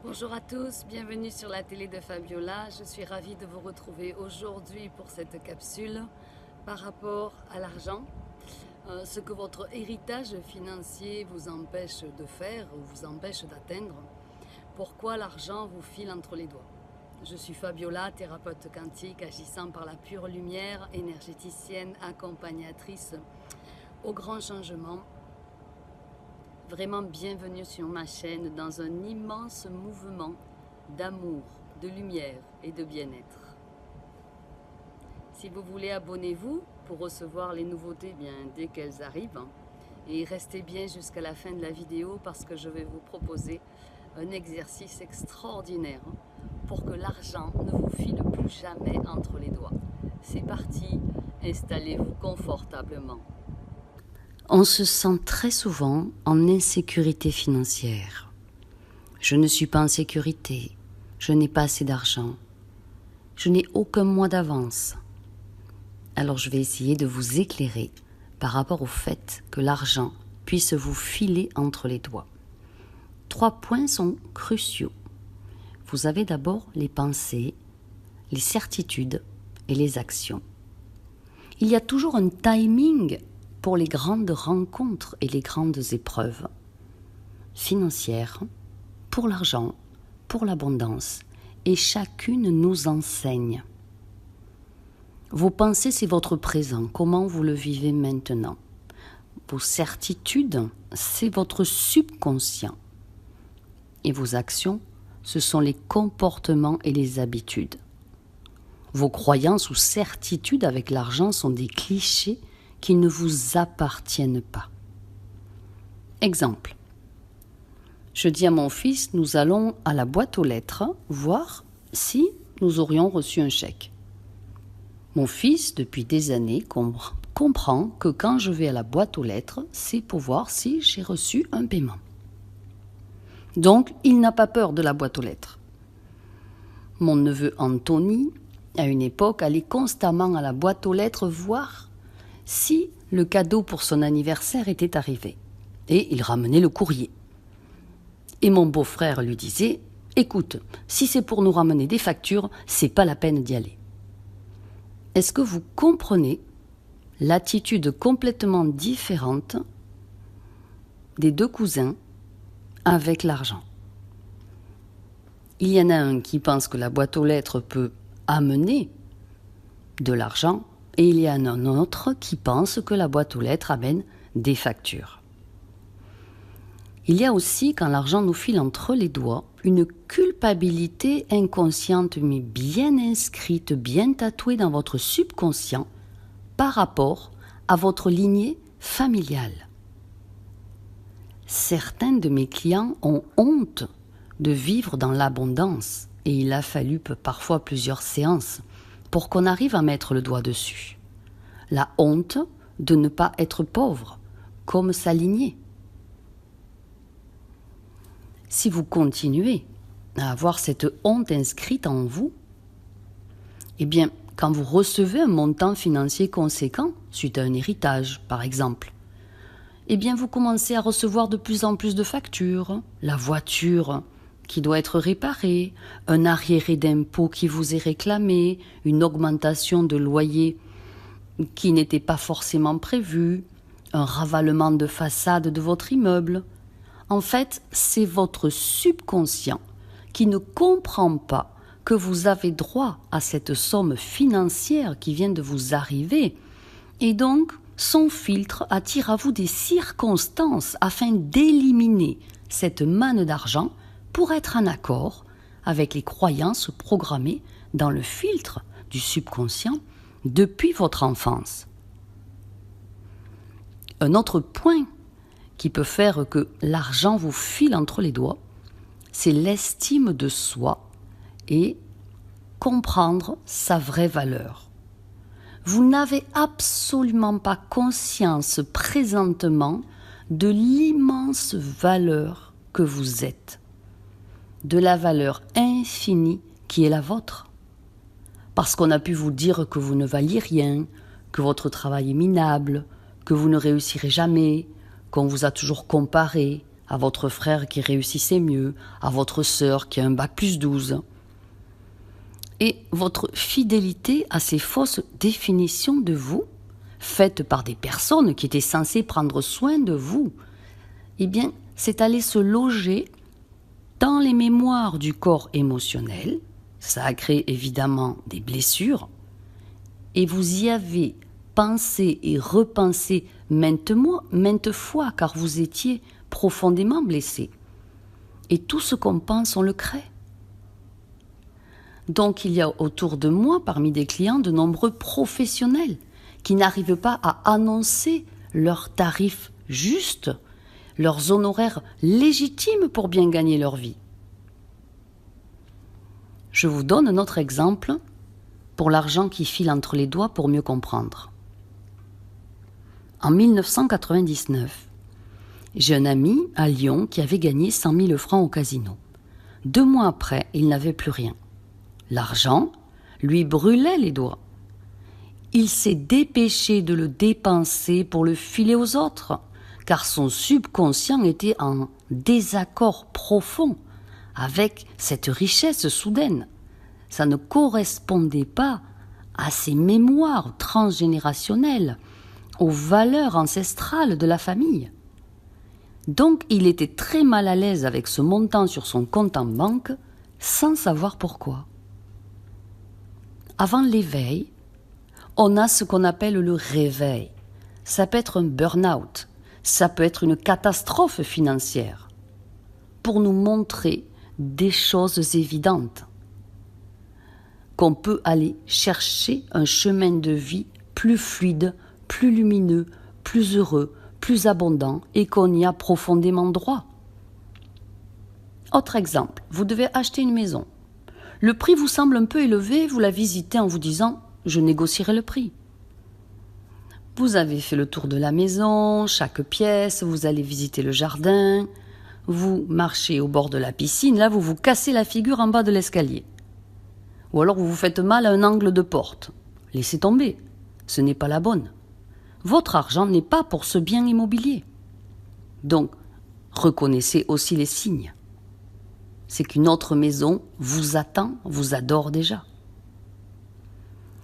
Bonjour à tous, bienvenue sur la télé de Fabiola. Je suis ravie de vous retrouver aujourd'hui pour cette capsule par rapport à l'argent. Ce que votre héritage financier vous empêche de faire ou vous empêche d'atteindre. Pourquoi l'argent vous file entre les doigts. Je suis Fabiola, thérapeute quantique agissant par la pure lumière, énergéticienne, accompagnatrice au grand changement. Vraiment bienvenue sur ma chaîne dans un immense mouvement d'amour, de lumière et de bien-être. Si vous voulez, abonnez-vous pour recevoir les nouveautés dès qu'elles arrivent. Et restez bien jusqu'à la fin de la vidéo parce que je vais vous proposer un exercice extraordinaire pour que l'argent ne vous file plus jamais entre les doigts. C'est parti, installez-vous confortablement. On se sent très souvent en insécurité financière. Je ne suis pas en sécurité, je n'ai pas assez d'argent, je n'ai aucun mois d'avance. Alors je vais essayer de vous éclairer par rapport au fait que l'argent puisse vous filer entre les doigts. 3 points sont cruciaux. Vous avez d'abord les pensées, les certitudes et les actions. Il y a toujours un timing pour les grandes rencontres et les grandes épreuves financières, pour l'argent, pour l'abondance, et chacune nous enseigne. Vos pensées, c'est votre présent, comment vous le vivez maintenant. Vos certitudes, c'est votre subconscient. Et vos actions, ce sont les comportements et les habitudes. Vos croyances ou certitudes avec l'argent sont des clichés qui ne vous appartiennent pas. Exemple. Je dis à mon fils, nous allons à la boîte aux lettres voir si nous aurions reçu un chèque. Mon fils, depuis des années, comprend que quand je vais à la boîte aux lettres, c'est pour voir si j'ai reçu un paiement. Donc, il n'a pas peur de la boîte aux lettres. Mon neveu Anthony, à une époque, allait constamment à la boîte aux lettres voir si le cadeau pour son anniversaire était arrivé. Et il ramenait le courrier. Et mon beau-frère lui disait « Écoute, si c'est pour nous ramener des factures, c'est pas la peine d'y aller. » Est-ce que vous comprenez l'attitude complètement différente des 2 cousins avec l'argent? Il y en a un qui pense que la boîte aux lettres peut amener de l'argent, et il y en a un autre qui pense que la boîte aux lettres amène des factures. Il y a aussi, quand l'argent nous file entre les doigts, une culpabilité inconsciente mais bien inscrite, bien tatouée dans votre subconscient par rapport à votre lignée familiale. Certains de mes clients ont honte de vivre dans l'abondance et il a fallu parfois plusieurs séances pour qu'on arrive à mettre le doigt dessus. La honte de ne pas être pauvre, comme sa lignée. Si vous continuez à avoir cette honte inscrite en vous, eh bien, quand vous recevez un montant financier conséquent, suite à un héritage, par exemple, eh bien, vous commencez à recevoir de plus en plus de factures, la voiture qui doit être réparée, un arriéré d'impôt qui vous est réclamé, une augmentation de loyer qui n'était pas forcément prévue, un ravalement de façade de votre immeuble. En fait, c'est votre subconscient qui ne comprend pas que vous avez droit à cette somme financière qui vient de vous arriver. Et donc, son filtre attire à vous des circonstances afin d'éliminer cette manne d'argent pour être en accord avec les croyances programmées dans le filtre du subconscient depuis votre enfance. Un autre point qui peut faire que l'argent vous file entre les doigts, c'est l'estime de soi et comprendre sa vraie valeur. Vous n'avez absolument pas conscience présentement de l'immense valeur que vous êtes, de la valeur infinie qui est la vôtre. Parce qu'on a pu vous dire que vous ne valiez rien, que votre travail est minable, que vous ne réussirez jamais, qu'on vous a toujours comparé à votre frère qui réussissait mieux, à votre sœur qui a un bac+12. Et votre fidélité à ces fausses définitions de vous, faites par des personnes qui étaient censées prendre soin de vous, eh bien, c'est aller se loger dans les mémoires du corps émotionnel. Ça a créé évidemment des blessures. Et vous y avez pensé et repensé maintes fois, car vous étiez profondément blessé. Et tout ce qu'on pense, on le crée. Donc il y a autour de moi, parmi des clients, de nombreux professionnels qui n'arrivent pas à annoncer leurs tarifs justes, leurs honoraires légitimes pour bien gagner leur vie. Je vous donne un autre exemple pour l'argent qui file entre les doigts pour mieux comprendre. En 1999, j'ai un ami à Lyon qui avait gagné 100 000 francs au casino. 2 mois après, il n'avait plus rien. L'argent lui brûlait les doigts. Il s'est dépêché de le dépenser pour le filer aux autres, car son subconscient était en désaccord profond avec cette richesse soudaine. Ça ne correspondait pas à ses mémoires transgénérationnelles, aux valeurs ancestrales de la famille. Donc il était très mal à l'aise avec ce montant sur son compte en banque, sans savoir pourquoi. Avant l'éveil, on a ce qu'on appelle le réveil. Ça peut être un burn-out, ça peut être une catastrophe financière, pour nous montrer des choses évidentes. Qu'on peut aller chercher un chemin de vie plus fluide, plus lumineux, plus heureux, plus abondant et qu'on y a profondément droit. Autre exemple, vous devez acheter une maison. Le prix vous semble un peu élevé, vous la visitez en vous disant « je négocierai le prix ». Vous avez fait le tour de la maison, chaque pièce, vous allez visiter le jardin, vous marchez au bord de la piscine, là vous vous cassez la figure en bas de l'escalier. Ou alors vous vous faites mal à un angle de porte. Laissez tomber, ce n'est pas la bonne. Votre argent n'est pas pour ce bien immobilier. Donc, reconnaissez aussi les signes. C'est qu'une autre maison vous attend, vous adore déjà.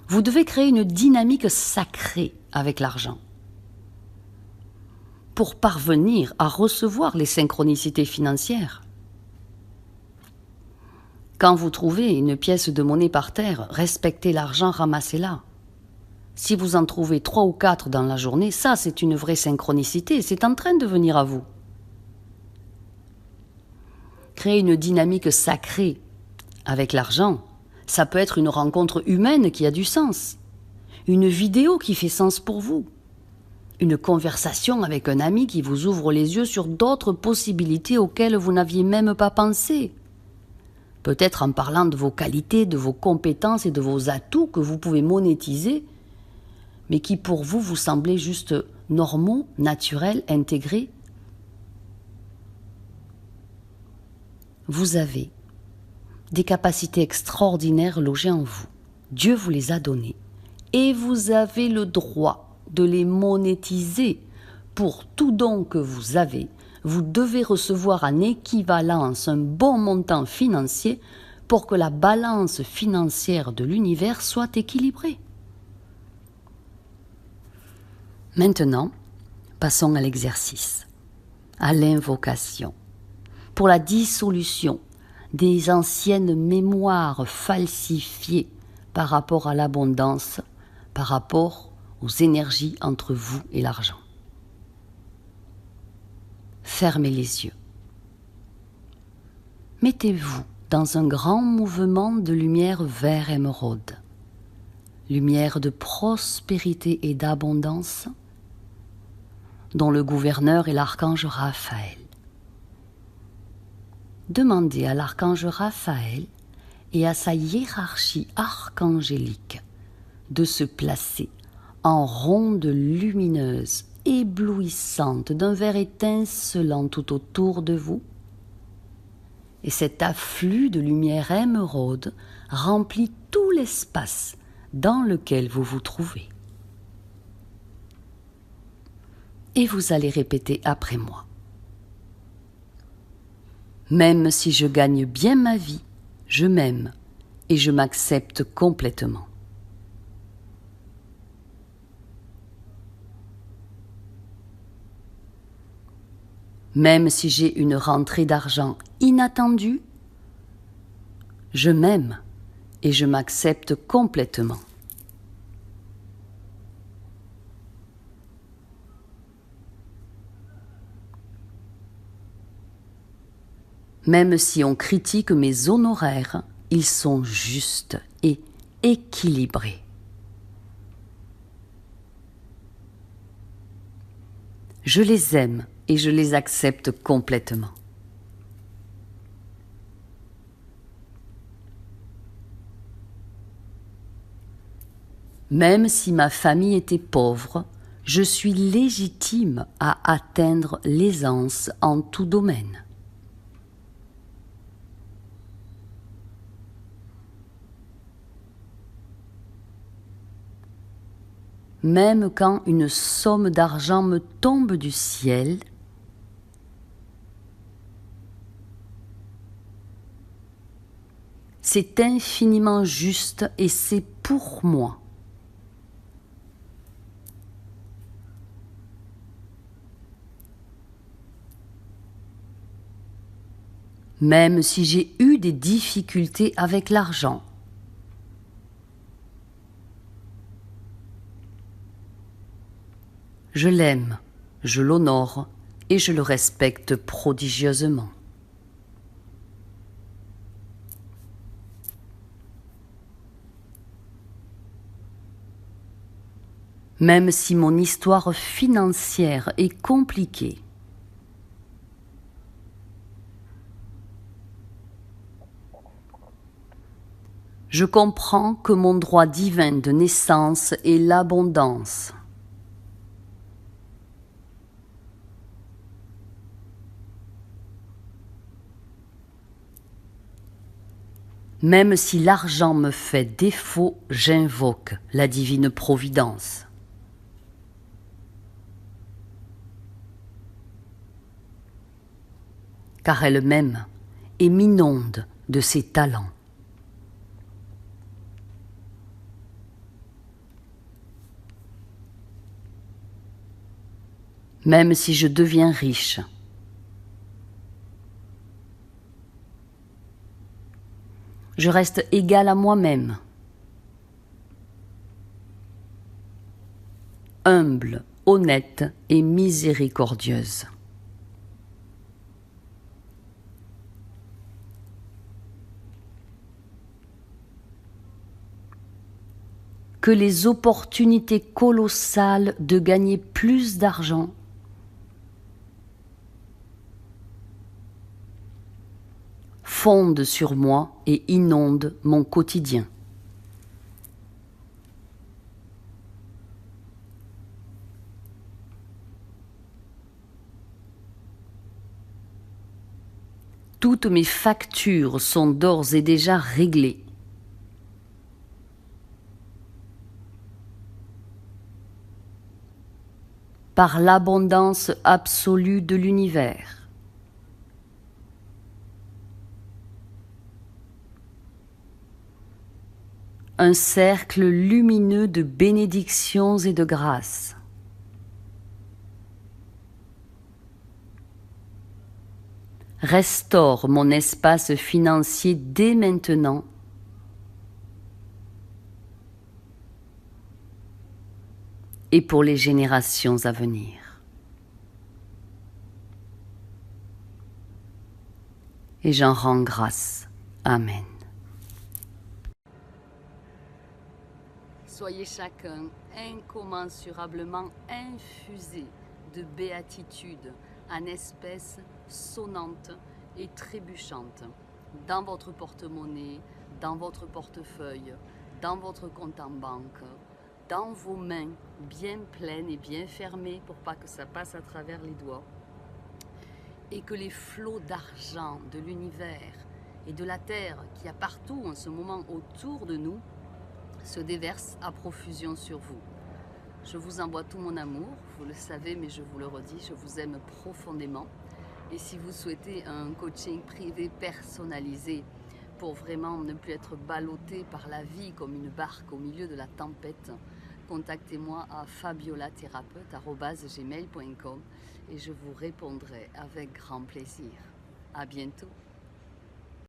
Vous devez créer une dynamique sacrée avec l'argent pour parvenir à recevoir les synchronicités financières. Quand vous trouvez une pièce de monnaie par terre, respectez l'argent, ramassez-la. Si vous en trouvez 3 ou 4 dans la journée, ça c'est une vraie synchronicité, c'est en train de venir à vous. Créer une dynamique sacrée avec l'argent, ça peut être une rencontre humaine qui a du sens, une vidéo qui fait sens pour vous, une conversation avec un ami qui vous ouvre les yeux sur d'autres possibilités auxquelles vous n'aviez même pas pensé. Peut-être en parlant de vos qualités, de vos compétences et de vos atouts que vous pouvez monétiser, mais qui pour vous vous semblaient juste normaux, naturels, intégrés. Vous avez des capacités extraordinaires logées en vous. Dieu vous les a données. Et vous avez le droit de les monétiser. Pour tout don que vous avez, vous devez recevoir en équivalence un bon montant financier pour que la balance financière de l'univers soit équilibrée. Maintenant, passons à l'exercice, à l'invocation, pour la dissolution des anciennes mémoires falsifiées par rapport à l'abondance, par rapport aux énergies entre vous et l'argent. Fermez les yeux. Mettez-vous dans un grand mouvement de lumière vert émeraude, lumière de prospérité et d'abondance, dont le gouverneur est l'archange Raphaël. Demandez à l'archange Raphaël et à sa hiérarchie archangélique de se placer en ronde lumineuse, éblouissante, d'un vert étincelant tout autour de vous. Et cet afflux de lumière émeraude remplit tout l'espace dans lequel vous vous trouvez. Et vous allez répéter après moi. Même si je gagne bien ma vie, je m'aime et je m'accepte complètement. Même si j'ai une rentrée d'argent inattendue, je m'aime et je m'accepte complètement. Même si on critique mes honoraires, ils sont justes et équilibrés. Je les aime et je les accepte complètement. Même si ma famille était pauvre, je suis légitime à atteindre l'aisance en tout domaine. Même quand une somme d'argent me tombe du ciel, c'est infiniment juste et c'est pour moi. Même si j'ai eu des difficultés avec l'argent, je l'aime, je l'honore et je le respecte prodigieusement. Même si mon histoire financière est compliquée, je comprends que mon droit divin de naissance est l'abondance. Même si l'argent me fait défaut, j'invoque la divine providence. Car elle m'aime et m'inonde de ses talents. Même si je deviens riche, je reste égale à moi-même, humble, honnête et miséricordieuse. Que les opportunités colossales de gagner plus d'argent fondent sur moi et inondent mon quotidien. Toutes mes factures sont d'ores et déjà réglées. Par l'abondance absolue de l'univers. Un cercle lumineux de bénédictions et de grâces. Restaure mon espace financier dès maintenant et pour les générations à venir. Et j'en rends grâce. Amen. Soyez chacun incommensurablement infusé de béatitude en espèces sonnantes et trébuchantes dans votre porte-monnaie, dans votre portefeuille, dans votre compte en banque, dans vos mains bien pleines et bien fermées pour pas que ça passe à travers les doigts, et que les flots d'argent de l'univers et de la terre qu'il y a partout en ce moment autour de nous se déversent à profusion sur vous. Je vous envoie tout mon amour, vous le savez, mais je vous le redis, je vous aime profondément. Et si vous souhaitez un coaching privé personnalisé pour vraiment ne plus être ballotté par la vie comme une barque au milieu de la tempête, contactez-moi à fabiolathérapeute@gmail.com et je vous répondrai avec grand plaisir. À bientôt.